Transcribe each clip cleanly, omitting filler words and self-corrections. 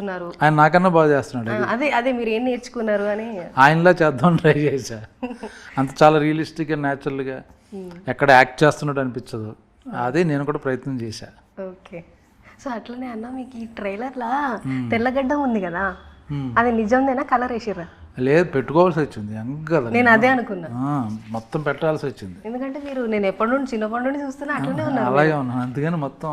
చేస్తున్నారు. ఆయన నాకన్నా బాగా చేస్తున్నాడు. అదే అదే మీరు ఏం నేర్చుకున్నారు అని ఆయనలా చేద్దాం ట్రై చేశా. అంత చాలా రియలిస్టిక్గా న్యాచురల్గా ఎక్కడ యాక్ట్ చేస్తున్నాడు అనిపించదు. అదే నేను కూడా ప్రయత్నం చేశా. ఓకే. సో అట్లనే అన్న మీకు ఈ ట్రైలర్లా తెల్లగడ్డ ఉంది కదా, అది నిజందేనా కలర్ వేసిర్రా? లేదు, పెట్టుకోవాల్సి వచ్చింది. కదా నేను అదే అనుకున్నా, మొత్తం పెట్టాల్సి వచ్చింది. ఎందుకంటే మీరు నేను ఎప్పటి నుండి చిన్నప్పటి నుండి చూస్తున్నా అట్లనే ఉన్నారు. అలాగే ఉన్నాను, అందుకని మొత్తం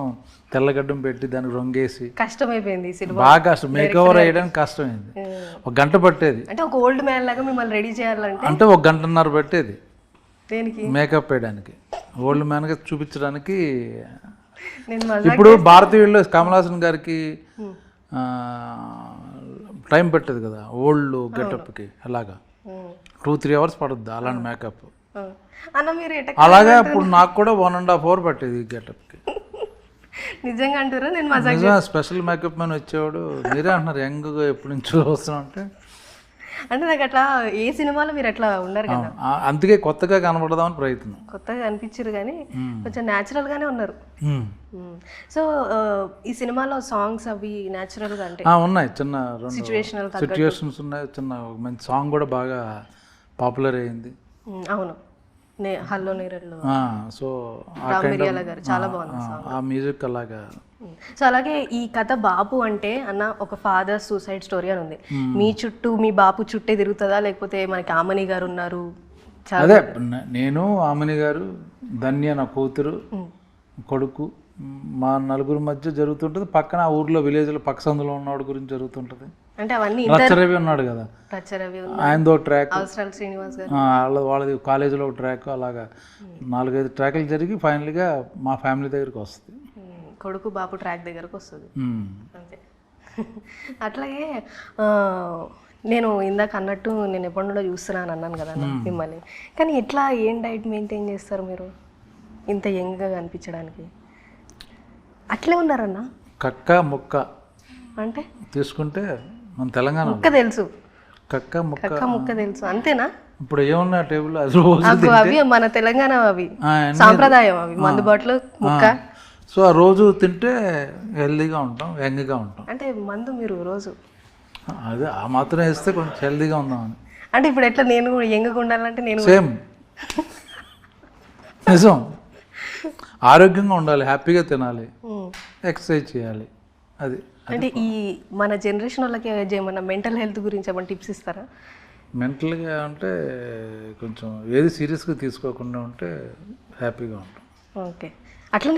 తెల్లగడ్డం పెట్టి దానికి రొంగేసి కష్టమైపోయింది సినిమా. బాగా కష్టం, మేకవర్ వేయడానికి కష్టమైంది. 1 గంట పట్టేది. అంటే ఒక ఓల్డ్ మ్యాన్ లాగా మిమ్మల్ని రెడీ చేయాలంటే అంటే 1 గంటన్నర పట్టేది దేనికి? మేకప్ వేయడానికి, ఓల్డ్ మ్యాన్గా చూపించడానికి. నేను ఇప్పుడు భారతీయుల్లో కమల్ హాసన్ గారికి టైం పెట్టదు కదా ఓల్డ్ గెటప్కి, అలాగా 2-3 అవర్స్ పడుద్ది అలాంటి మేకప్. అన్న మీరు అలాగా ఇప్పుడు నాకు కూడా 1.5 hour పట్టేది ఈ గెటప్కి. నిజంగా అంటారా? నేను నిజంగా స్పెషల్ మేకప్ మ్యాన్ వచ్చేవాడు. మీరే అంటున్నారు యంగ్గా ఎప్పుడు నుంచి వస్తున్నా అంటే నాకు అట్లా ఏ సినిమాలో మీరు అట్లా ఉన్నారు కదా, అందుకే కొత్తగా కనబడదామని ప్రయత్నం. కొత్తగా అనిపించారు కానీ కొంచెం న్యాచురల్ గానే ఉన్నారు. సో ఈ సినిమాలో సాంగ్స్ అవి న్యాచురల్ గా అంటే ఉన్నాయి, చిన్న సిచ్యువేషన్స్ ఉన్నాయి. చిన్న మంచి సాంగ్ కూడా బాగా పాపులర్ అయ్యింది. అవును, హల్లో నేరల్లో. సో గారు చాలా బాగుంది సాంగ్, ఆ మ్యూజిక్ అలాగా. సో అలాగే ఈ కథ బాపు అంటే అన్న ఒక ఫాదర్ సూసైడ్ స్టోరీ అని ఉంది. మీ చుట్టూ మీ బాపు చుట్టే తిరుగుతుందా, లేకపోతే మనకి ఆమని గారు ఉన్నారు? అదే నేను, ఆమని గారు, ధన్య నా కూతురు, కొడుకు, మా నలుగురు మధ్య జరుగుతుంటుంది. పక్కన ఆ ఊర్లో విలేజ్లో పక్క సందులో ఉన్నవాడు గురించి జరుగుతుంటుంది. అంటే అవన్నీ రచ్చరవి ఉన్నాడు కదా, ఆయనదో ట్రాక్, శ్రీనివాస్ గారు వాళ్ళది కాలేజీలో ఒక ట్రాక్, అలాగా 4-5 ట్రాక్లు జరిగి ఫైనల్గా మా ఫ్యామిలీ దగ్గరికి వస్తుంది. కొడుకు బాపు ట్రాక్ దగ్గరకు వస్తుంది అంతే. అట్లాగే నేను ఇందాక అన్నట్టు నేను ఎప్పటి నుండో చూస్తున్నాను అన్నాను కదా మిమ్మల్ని, కానీ ఎట్లా ఏం డైట్ మెయింటైన్ చేస్తారు మీరు ఇంత యంగ్గా కనిపించడానికి? అట్లే ఉన్నారన్న. కక్క ముక్క అంటే తీసుకుంటే మన తెలంగాణ ముక్క తెలుసు, కక్క ముక్క తెలుసు, అంతేనా? ఇప్పుడు ఏమన్నా టేబుల్ అవి మన తెలంగాణ అవి సాంప్రదాయం, అవి మందుబాటులో ముక్క. సో ఆ రోజు తింటే హెల్దీగా ఉంటాం, యంగ్గా ఉంటాం. అంటే మందు మీరు రోజు అదే ఆ మాత్రం వేస్తే కొంచెం హెల్దీగా ఉందామని. అంటే ఇప్పుడు ఎట్లా నేను కూడా యంగ్గా ఉండాలంటే నేను సేమ్ నిజం, ఆరోగ్యంగా ఉండాలి, హ్యాపీగా తినాలి, ఎక్సర్సైజ్ చేయాలి. అది అంటే ఈ మన జనరేషన్ వాళ్ళకి ఏమన్నా మెంటల్ హెల్త్ గురించి ఏమైనా టిప్స్ ఇస్తారా? మెంటల్గా అంటే కొంచెం ఏది సీరియస్గా తీసుకోకుండా ఉంటే హ్యాపీగా ఉంటాం. ఓకే. అట్లా